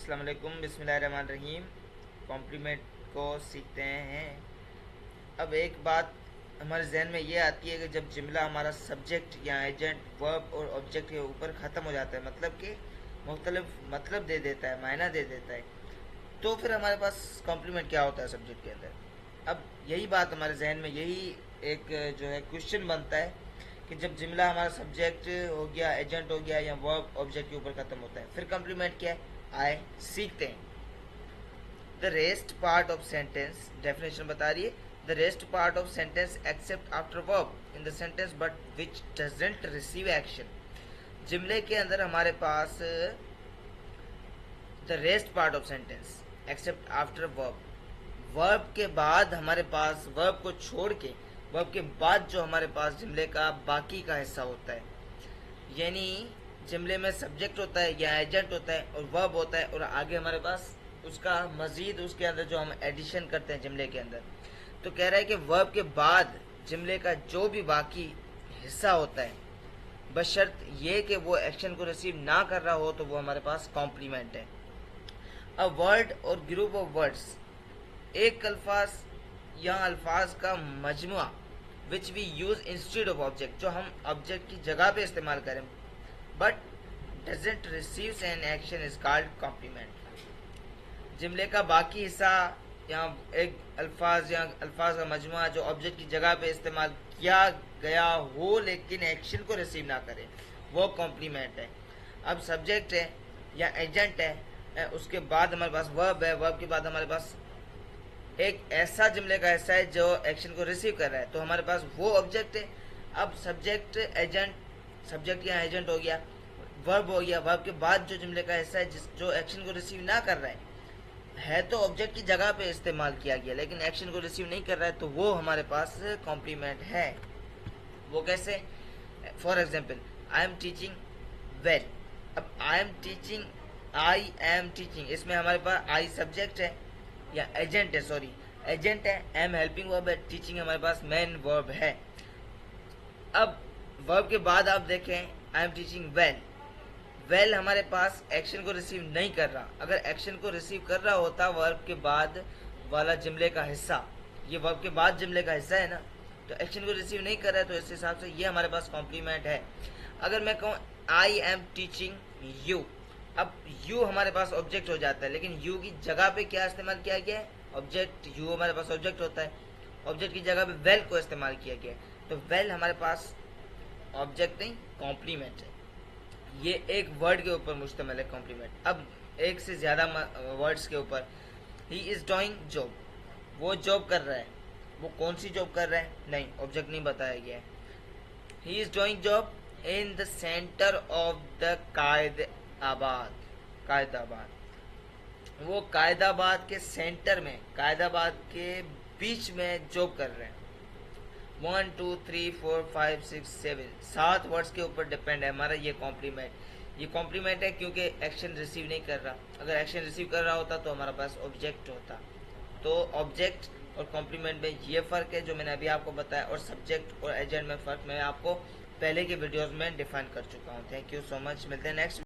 अस्सलाम वालेकुम, बिस्मिल्लाहिर्रहमानिर्रहीम। कॉम्प्लीमेंट को सीखते हैं। अब एक बात हमारे जहन में ये आती है कि जब जुमला हमारा सब्जेक्ट या एजेंट वर्ब और ऑब्जेक्ट के ऊपर ख़त्म हो जाता है, मतलब कि मुख्तलिफ मतलब दे देता है, मायना दे देता है, तो फिर हमारे पास कॉम्प्लीमेंट क्या होता है सब्जेक्ट के अंदर। अब यही बात हमारे जहन में, यही एक जो है क्वेश्चन बनता है कि जब जुमला हमारा सब्जेक्ट हो गया, एजेंट हो गया या वर्ब ऑब्जेक्ट के ऊपर ख़त्म होता है, फिर कॉम्प्लीमेंट क्या है आए सीखते हैं। The rest part of sentence, definition बता रही है, the rest part of sentence except after verb in the sentence but which doesn't receive action. जुमले के अंदर हमारे पास the rest part of sentence except after verb, verb के बाद हमारे पास, वर्ब को छोड़ के वर्ब के बाद जो हमारे पास जुमले का बाकी का हिस्सा होता है, यानी जुमले में सब्जेक्ट होता है या एजेंट होता है और वर्ब होता है, और आगे हमारे पास उसका मजीद उसके अंदर जो हम एडिशन करते हैं जुमले के अंदर, तो कह रहा है कि वर्ब के बाद जुमले का जो भी बाकी हिस्सा होता है, बशर्त ये कि वो एक्शन को रिसीव ना कर रहा हो, तो वो हमारे पास कॉम्प्लीमेंट है। अब वर्ड और ग्रुप ऑफ वर्ड्स, एक अल्फाज या अल्फाज का मजमुआ which we use instead of object, जो हम ऑब्जेक्ट की जगह पे इस्तेमाल करें, but doesn't receives an action is called complement. जुमले का बाकी हिस्सा या एक अल्फाज या अल्फाज का मजमुआ जो ऑब्जेक्ट की जगह पे इस्तेमाल किया गया हो लेकिन एक्शन को रिसीव ना करे, वो कॉम्प्लीमेंट है। अब सब्जेक्ट है या एजेंट है, उसके बाद हमारे पास वर्ब है, वर्ब के बाद हमारे पास एक ऐसा जुमले का हिस्सा है जो एक्शन को रिसीव कर रहा है, तो हमारे पास वो ऑब्जेक्ट है। अब सब्जेक्ट एजेंट, सब्जेक्ट या एजेंट हो गया, वर्ब हो गया, वर्ब के बाद जो जुमले का हिस्सा है जो एक्शन को रिसीव ना कर रहा है तो ऑब्जेक्ट की जगह पे इस्तेमाल किया गया लेकिन एक्शन को रिसीव नहीं कर रहा है, तो वो हमारे पास कॉम्प्लीमेंट है। वो कैसे? For example, I am teaching well. अब आई एम टीचिंग, इसमें हमारे पास आई सब्जेक्ट है या एजेंट है, सॉरी एजेंट है, एम हेल्पिंग वर्ब है, टीचिंग हमारे पास मेन वर्ब है। अब वर्ब के बाद आप देखें I am teaching well, well हमारे पास एक्शन को रिसीव नहीं कर रहा। अगर एक्शन को रिसीव कर रहा होता वर्ब के बाद वाला जुमले का हिस्सा, ये वर्ब के बाद जुमले का हिस्सा है ना, तो एक्शन को रिसीव नहीं कर रहा है, तो इस हिसाब से ये हमारे पास कॉम्प्लीमेंट है। अगर मैं कहूँ आई एम टीचिंग यू, अब यू हमारे पास ऑब्जेक्ट हो जाता है लेकिन यू की जगह पे क्या इस्तेमाल किया गया है? ऑब्जेक्ट। यू हमारे पास ऑब्जेक्ट होता है, ऑब्जेक्ट की जगह पे वेल को इस्तेमाल किया गया है, तो वेल हमारे पास ऑब्जेक्ट नहीं, कॉम्प्लीमेंट है। ये एक वर्ड के ऊपर मुश्तमिल है कॉम्प्लीमेंट। अब एक से ज़्यादा वर्ड्स के ऊपर, ही इज़ डूइंग जॉब, वो जॉब कर रहा है, वो कौन सी जॉब कर रहा है? नहीं, ऑब्जेक्ट नहीं बताया गया है। He is doing job in the centre of the Qaidabad, वो कायदाबाद के सेंटर में, कायदाबाद के बीच में जॉब कर रहे हैं। 1 2 3 4 5 6 7 7 वर्ड्स के ऊपर डिपेंड है हमारा ये कॉम्प्लीमेंट। ये कॉम्प्लीमेंट है क्योंकि एक्शन रिसीव नहीं कर रहा। अगर एक्शन रिसीव कर रहा होता तो हमारा पास ऑब्जेक्ट होता। तो ऑब्जेक्ट और कॉम्प्लीमेंट में ये फ़र्क है जो मैंने अभी आपको बताया, और सब्जेक्ट और एजेंट में फ़र्क मैं आपको पहले के वीडियोज़ में डिफाइन कर चुका हूँ। थैंक यू सो मच, मिलते हैं नेक्स्ट